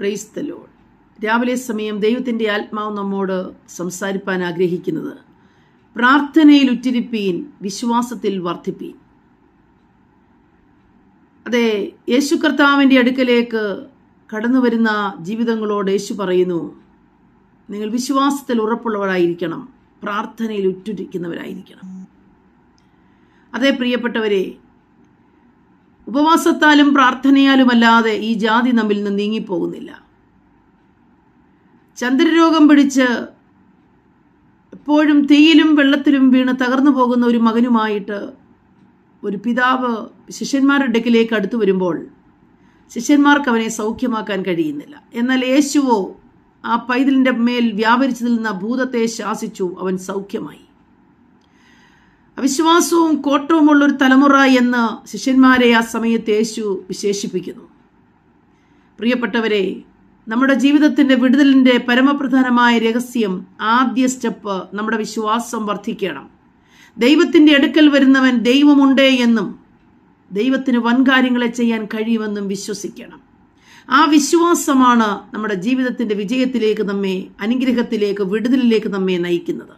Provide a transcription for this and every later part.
Praise the Lord. രാവിലെ സമയം ദൈവത്തിൻ്റെ ആത്മാവ് നമ്മോട് സംസാരിപ്പാൻ ആഗ്രഹിക്കുന്നത്, പ്രാർത്ഥനയിൽ ഉറ്റിരിപ്പീൻ, വിശ്വാസത്തിൽ വർദ്ധിപ്പീൻ. അതെ, യേശു കർത്താവിൻ്റെ അടുക്കലേക്ക് കടന്നു വരുന്ന ജീവിതങ്ങളോട് യേശു പറയുന്നു, നിങ്ങൾ വിശ്വാസത്തിൽ ഉറപ്പുള്ളവരായിരിക്കണം, പ്രാർത്ഥനയിൽ ഉറ്റിരിക്കുന്നവരായിരിക്കണം. അതേ പ്രിയപ്പെട്ടവരെ, ഉപവാസത്താലും പ്രാർത്ഥനയാലുമല്ലാതെ ഈ ജാതി നമ്മിൽ നിന്ന് നീങ്ങിപ്പോകുന്നില്ല. ചന്ദ്രരോഗം പിടിച്ച് എപ്പോഴും തീയിലും വെള്ളത്തിലും വീണ് തകർന്നു പോകുന്ന ഒരു മകനുമായിട്ട് ഒരു പിതാവ് ശിഷ്യന്മാരുടെ അടുക്കിലേക്ക് അടുത്തു വരുമ്പോൾ ശിഷ്യന്മാർക്ക് അവനെ സൗഖ്യമാക്കാൻ കഴിയുന്നില്ല. എന്നാൽ യേശുവോ ആ പൈതലിൻ്റെ മേൽ വ്യാപരിച്ചതിൽ നിന്ന് ഭൂതത്തെ ശാസിച്ചു, അവൻ സൗഖ്യമായി. അവിശ്വാസവും കോട്ടവുമുള്ളൊരു തലമുറ എന്ന് ശിഷ്യന്മാരെ ആ സമയത്ത് യേശു വിശേഷിപ്പിക്കുന്നു. പ്രിയപ്പെട്ടവരെ, നമ്മുടെ ജീവിതത്തിൻ്റെ വിടുതലിൻ്റെ പരമപ്രധാനമായ രഹസ്യം, ആദ്യ സ്റ്റെപ്പ് നമ്മുടെ വിശ്വാസം വർദ്ധിക്കണം. ദൈവത്തിൻ്റെ അടുക്കൽ വരുന്നവൻ ദൈവമുണ്ട് എന്നും ദൈവത്തിന് വൻകാര്യങ്ങളെ ചെയ്യാൻ കഴിയുമെന്നും വിശ്വസിക്കണം. ആ വിശ്വാസമാണ് നമ്മുടെ ജീവിതത്തിൻ്റെ വിജയത്തിലേക്ക്, നമ്മെ അനുഗ്രഹത്തിലേക്ക്, വിടുതലിലേക്ക് നമ്മെ നയിക്കുന്നത്.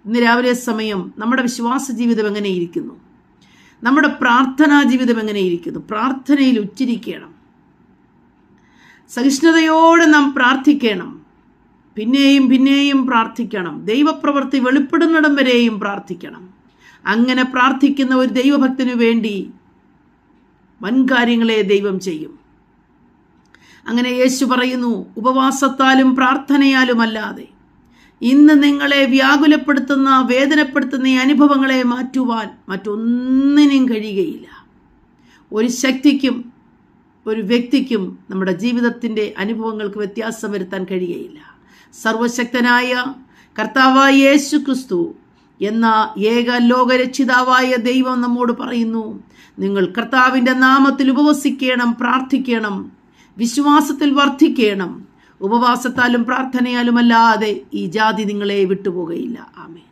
ഇന്ന് രാവിലെ സമയം നമ്മുടെ വിശ്വാസ ജീവിതം എങ്ങനെയിരിക്കുന്നു? നമ്മുടെ പ്രാർത്ഥനാ ജീവിതം എങ്ങനെയിരിക്കുന്നു? പ്രാർത്ഥനയിൽ ഉറ്റിരിക്കണം. സഹിഷ്ണുതയോടെ നാം പ്രാർത്ഥിക്കണം. പിന്നെയും പിന്നെയും പ്രാർത്ഥിക്കണം. ദൈവപ്രവൃത്തി വെളിപ്പെടുന്നിടം വരെയും പ്രാർത്ഥിക്കണം. അങ്ങനെ പ്രാർത്ഥിക്കുന്ന ഒരു ദൈവഭക്തനു വേണ്ടി വൻകാര്യങ്ങളെ ദൈവം ചെയ്യും. അങ്ങനെ യേശു പറയുന്നു, ഉപവാസത്താലും പ്രാർത്ഥനയാലുമല്ലാതെ ഇന്ന് നിങ്ങളെ വ്യാകുലപ്പെടുത്തുന്ന, വേദനപ്പെടുത്തുന്ന ഈ അനുഭവങ്ങളെ മാറ്റുവാൻ മറ്റൊന്നിനും കഴിയുകയില്ല. ഒരു ശക്തിക്കും ഒരു വ്യക്തിക്കും നമ്മുടെ ജീവിതത്തിൻ്റെ അനുഭവങ്ങൾക്ക് വ്യത്യാസം വരുത്താൻ കഴിയുകയില്ല. സർവശക്തനായ കർത്താവായ യേശു ക്രിസ്തു എന്ന ഏക ലോകരക്ഷിതാവായ ദൈവം നമ്മോട് പറയുന്നു, നിങ്ങൾ കർത്താവിൻ്റെ നാമത്തിൽ ഉപവസിക്കണം, പ്രാർത്ഥിക്കണം, വിശ്വാസത്തിൽ വർദ്ധിക്കണം. ഉപവാസത്താലും പ്രാർത്ഥനയാലുമല്ലാതെ ഈ ജാതി നിങ്ങളെ വിട്ടുപോകുകയില്ല. ആമേൻ.